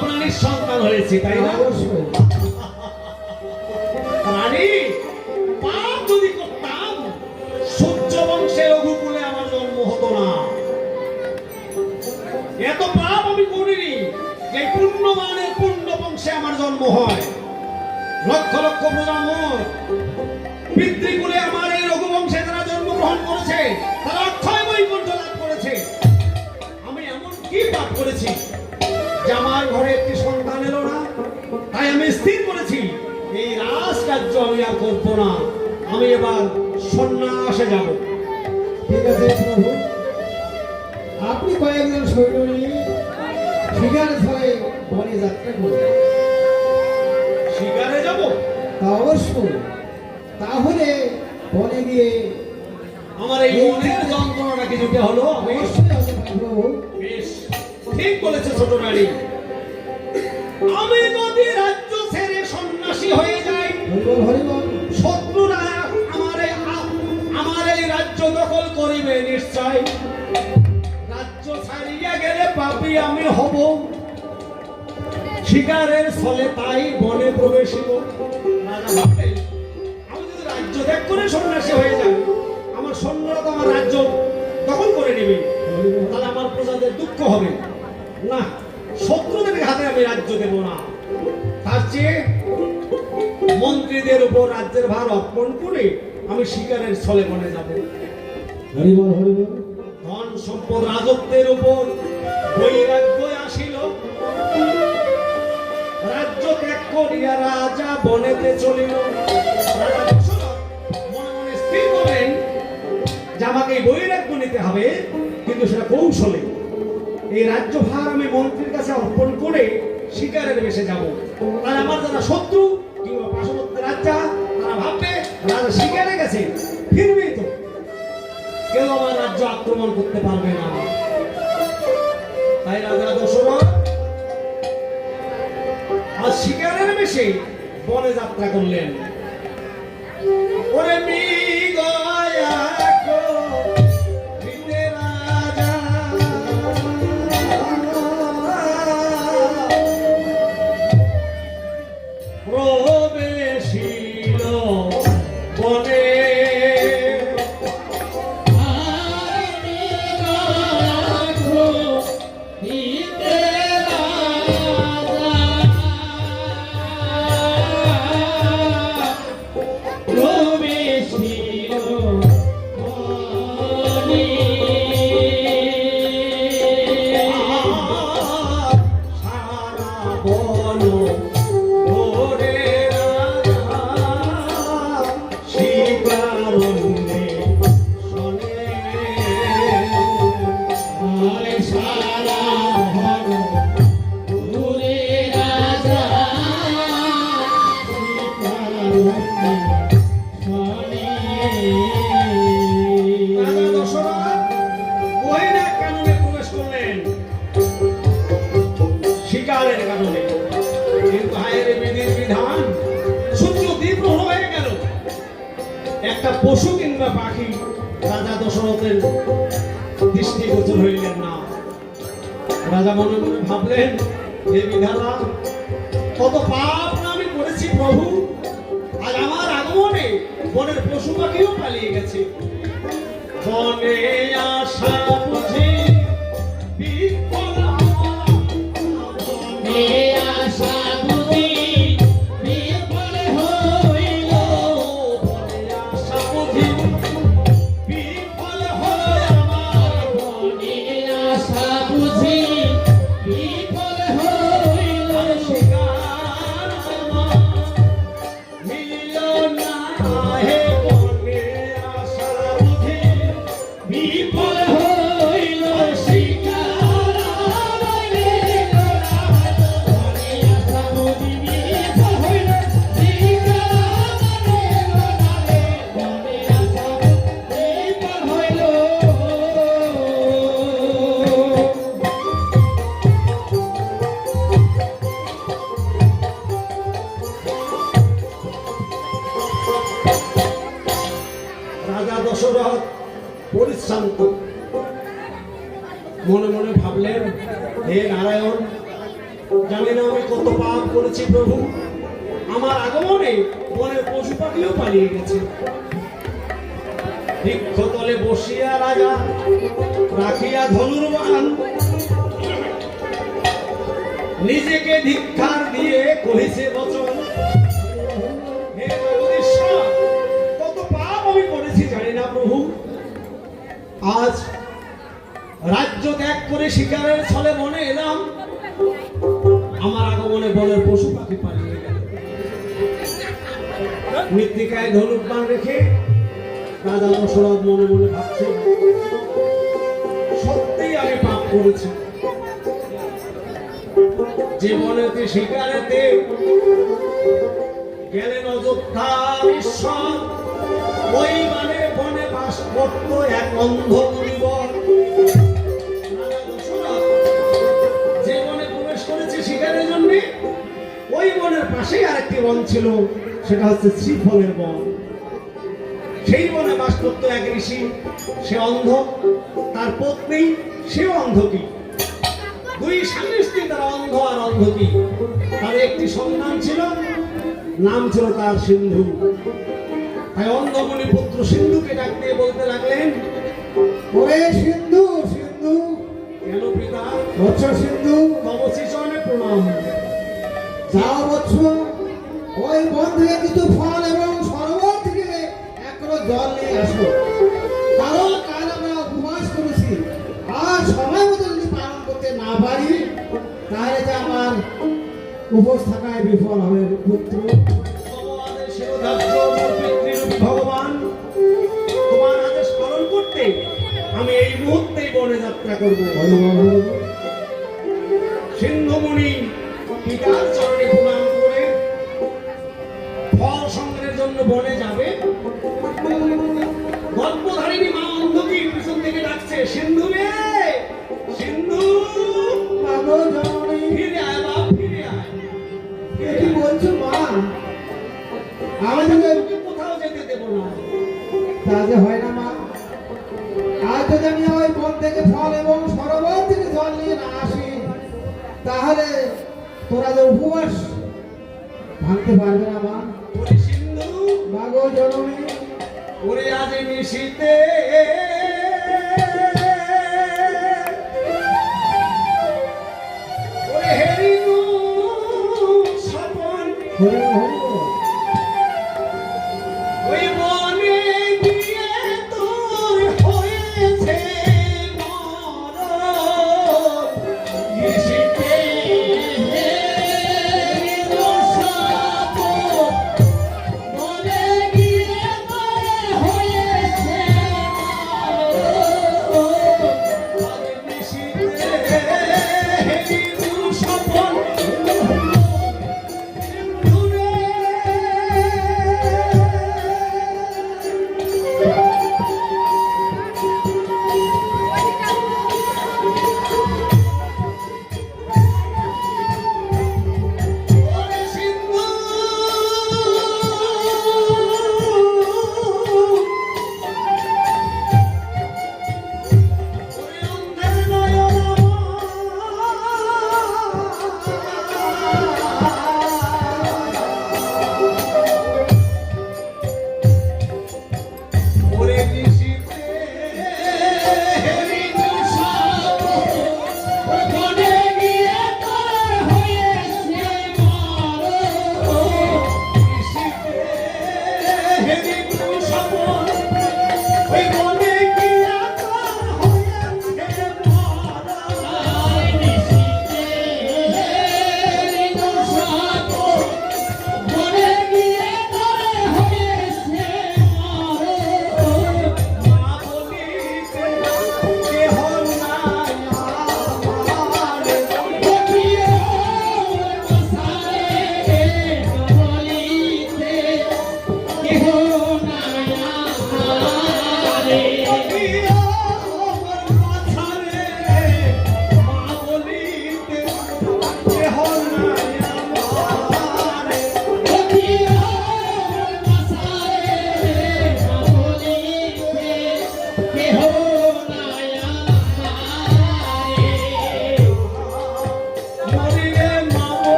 আমরা নিঃসন্তান হয়েছি, তাই না? অবশ্যই। রানী, পাপ যদি করতাম সূর্য বংশে রঘুকুলে আমার জন্ম হতো না। এত পাপ আমি করিনি যে পুণ্যমানের পুণ্য বংশে আমার জন্ম হয়। লক্ষ লক্ষ প্রজন্ম পিতৃকুলে আমার এই রঘুবংশে যারা জন্মগ্রহণ করেছে তারা অক্ষয় বৈকুণ্ঠ লাভ করেছে। আমি এমন কি পাপ করেছি যে আমার ঘরে একটি সন্তান এলো না? তাই আমি স্থির করেছি এই রাজকার্য আমি আর করবো না। আমি এবার সন্ন্যাসে যাব। ঠিক আছে প্রভু, আপনি কয়েকজন সৈন্য নিয়ে শিকার ধরে বনে যাত্রা করবেন। শিকারে যাব? তা অবশ্যই। তাহলে বনে গিয়ে আমার এই মনের যন্ত্রণাটা কিছুটা হলো। আমি অবশ্যই হবে প্রভু। বেশ ঠিক বলেছে ছোট রানী। আমি যদি রাজ্য ছেড়ে সন্ন্যাসী হয়ে যাই, হরিবল হরিবল। শত্রুরা আমার এই রাজ্য দখল করিবে নিশ্চয়। রাজ্য ছাড়িয়া গেলে পাপী আমি হব। শিকারের ফলে তাই বনে প্রবেশিব। রাজা ভাবলেন, আমি যদি রাজ্য ত্যাগ করে সন্ন্যাসী হয়ে যাই, আমার সৈন্যরা তো আমার রাজ্য দখল করে নেবে, তাহলে আমার প্রজাদের দুঃখ হবে না। শত্রুদের হাতে আমি রাজ্য দেব না। তার চেয়ে মন্ত্রীদের উপর রাজ্যের ভার অর্পণ করে আমি শিকারের ছলে বনে যাব। হরিবল হরিবল। ধন সম্পদ রাজত্বের উপর বৈরাগ্য আসিল। রাজ্য ত্যাগ করিয়া রাজা বনেতে চলিল। রাজা দশরথ মনে মনে স্থির করলেন যে আমাকে এই বৈরাগ্য নিতে হবে, কিন্তু সেটা কৌশলে। এই রাজ্য ভার আমি মন্ত্রীর কাছে অর্পণ করে শিকারের বেশে যাব। আর আমার যারা শত্রু কিংবা পার্শ্ববর্তী রাজা, তারা ভাববে রাজা শিকারে গেছে, ফিরবেই তো, কেউ আমার রাজ্য আক্রমণ করতে পারবে না। তাই রাজা দশরথ আজ শিকারের বেশে বনে যাত্রা করলেন। ওরে মৃগয়া কো ভিতে রাজা, প্রবেশিল বনে। শিকারের কারণে, কিন্তু হায়ের বিধির বিধান সূত্র তীব্র হয়ে গেল। একটা পশু কিংবা পাখি রাজা দশরথের দৃষ্টিগোচর হইলেন না। রাজা মনে মনে ভাবলেন, হে বিধাতা, কত পাপ না আমি করেছি প্রভু। আজ আমার আগমনে বনের পশু পাখিও পালিয়ে গেছে। বনে আসা বুঝি বিফল আমার, বনে আসা বুঝি বিফল হইল, বনে আসা বুঝি বিফল হইল আমার, বনে আসা বুঝি বিফল হইল। শিকার আমার মিলিল না, হে বনে আসা বুঝি বিফল হইল। শিকার আমার মিলিল না, বনে আসা বুঝি বিফল হইল। শিকার আমার মিলিল না, বনে আসা বিফল হইল। রাজা দশরথ পরিশ্রান্ত মনে মনে ভাবলেন, হে নারায়ণ, জানি না আমি কত পাপ করেছি প্রভু, আমার আগমনে বনের পশু পাখিও পালিয়ে গেছে। বৃক্ষতলে বসিয়া রাজা রাখিয়া ধনুর্বাণ, নিজেকে ধিক্কার দিয়ে কহিছে বচন, হে জগদীশ্বর, কত পাপ আমি করেছি জানি না প্রভু। আজ রাজ্য ত্যাগ করে শিকারের ছলে বনে এলাম, আমার আগমনে বনের পশু পাখি পালিয়ে গেল। মৃত্তিকায় ধনুর্বাণ রেখে রাজা দশরথ মনে মনে ভাবছে, সত্যিই আমি পাপ করেছি। যে বনেতে শিকারেতে গেলেন অযোধ্যার ঈশ্বর, ওই মানে বনে বাস করত এক অন্ধ মুনিবর। রাজা দশরথ যে বনে প্রবেশ করেছে শিকারের জন্য, ওই বনের পাশেই আরেকটি বন ছিল, সেটা হচ্ছে শ্রীফলের বন। সেই বনে বাস করত এক ঋষি, সে অন্ধ, তার পত্নী সেও অন্ধকি। দুই স্বামী স্ত্রী, তারা অন্ধ আর অন্ধকি। তার একটি সন্তান ছিল, নাম ছিল তার সিন্ধু। তাই অন্ধমণি পুত্র সিন্ধুকে ডাক দিয়ে বলতে লাগলেন, ওরে সিন্ধু, সিন্ধু, কেন পিতা? বৎস সিন্ধু, তব শ্রীচরণে প্রণাম। যাও বৎস, ওই বন থেকে কিছু ফল এবং সরোবর থেকে একরো জল নিয়ে আসো। কারণ কাল আমরা উপবাস করেছি, আর সময় মতো যদি পালন করতে না পারি, তাহলে যে আমার উপোস থাকায় বিফল হবে পুত্র। তব আদেশে ধার্য মোর পিতৃরূপী ভগবান, তোমার আদেশ পালন করতে আমি এই মুহূর্তেই বনে যাত্রা করব। সিন্ধুমণি পিতার চরণে প্রণাম করে ফল সংগ্রহের জন্য বনে যাবে। গর্ভধারিণী মা অন্ধকি পিছন থেকে ডাকছে, সিন্ধু রে, সিন্ধু, মাগো জননী, ফিরে আয় বাপ, ফিরে আয়। কি বলছো মা? আমি আমি তোকে কোথাও যেতে দেব না। তা যে হয় না মা। আজ যদি আমি ওই বন থেকে ফল এবং সরোবর থেকে জল নিয়ে না আসি, তাহলে তোরা যে উপবাস ভাঙতে পারবে না মা। ওরে সিন্ধু, মাগো জননী, ওরে আজ নিশীতে ওরে হেরিনু স্বপন, হরি হরি বল। ওই বনে গিয়ে তোর হয়েছে মরণ। নিশীতে হেরিনু স্বপন, বনে গিয়ে তোর হয়েছে মরণ। আজ নিশীতে হেরিনু স্বপন, দূরে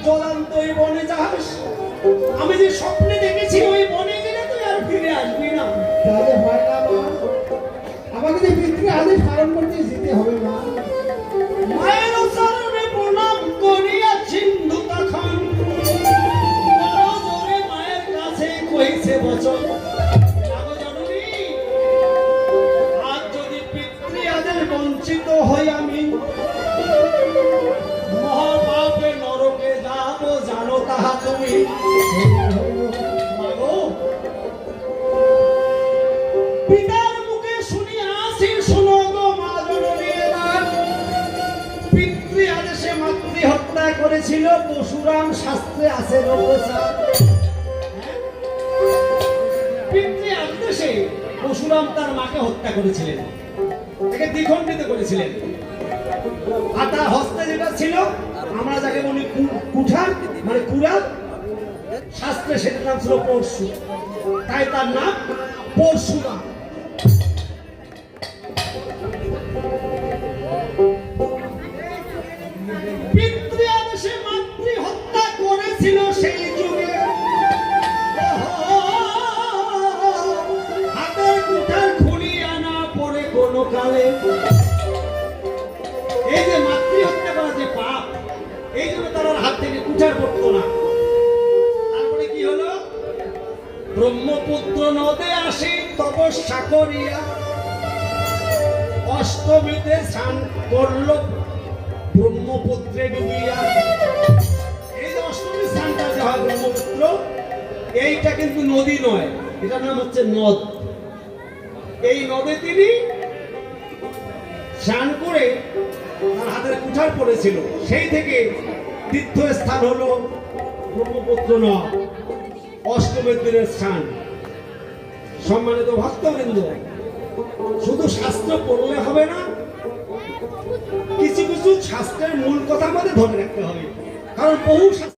জ্বলন্ত ওই বনে যাস। আমি যে স্বপ্নে দেখেছি ওই বনে গেলে তুই আর ফিরে আসবি না। তাহলে হয় না মা, আমাকে যে পিতৃ আদেশ পালন করতে যেতে হবে মা। মায়ের চরণে প্রণাম করিয়া সিন্ধু তখন বড় জোরে মায়ের কাছে কইছে বচন, আগো জননী, আজ যদি পিতৃ আদেশ বঞ্চিত হই আমি, মহাপাপে নরকে যাব জানো তাহা তুমি। মাগো, পিতার মুখে শুনি আসি শোনো গো মা জননী, এবার পিতৃ আদেশে মাতৃ হত্যা করেছিল পরশুরাম, শাস্ত্রে আছে প্রচার। পিতৃ আদেশে পরশুরাম তার মাকে হত্যা করেছিলেন, তাকে দ্বিখণ্ডিত করেছিলেন। আর তার হস্তে যেটা ছিল, আমরা যাকে বলি কুঠার মানে কুড়াল, শাস্ত্রে সেটার নাম ছিল পরশু, তাই তার নাম পরশুরাম। পিতৃ আদেশে মাতৃ হত্যা করেছিল সেই যুগে, হাতের কুঠার খুঁড়িয়ে আনা পড়ে কোনো কালে। এই যে মাতৃ হত্যা করা যে পাপ, এই জন্য তার আর হাত থেকে কুঠার পড়তো না। তারপরে কি হলো, ব্রহ্মপুত্র নদে আসি তপস্যা করিয়া, অষ্টমীতে স্নান করল ব্রহ্মপুত্রে ডুবিয়া। এই যে অষ্টমী স্নানটা যে হয় ব্রহ্মপুত্র, এইটা কিন্তু নদী নয়, এটার নাম হচ্ছে নদ। এই নদে তিনি স্নান করে তার হাতের কুঠার পড়েছিল, সেই থেকে তীর্থস্থান হলো ব্রহ্মপুত্র নদ, অষ্টমীর দিনের স্নান। সম্মানিত ভক্তবৃন্দ, শুধু শাস্ত্র পড়লে হবে না, কিছু কিছু শাস্ত্রের মূল কথা আমাদের ধরে রাখতে হবে, কারণ বহু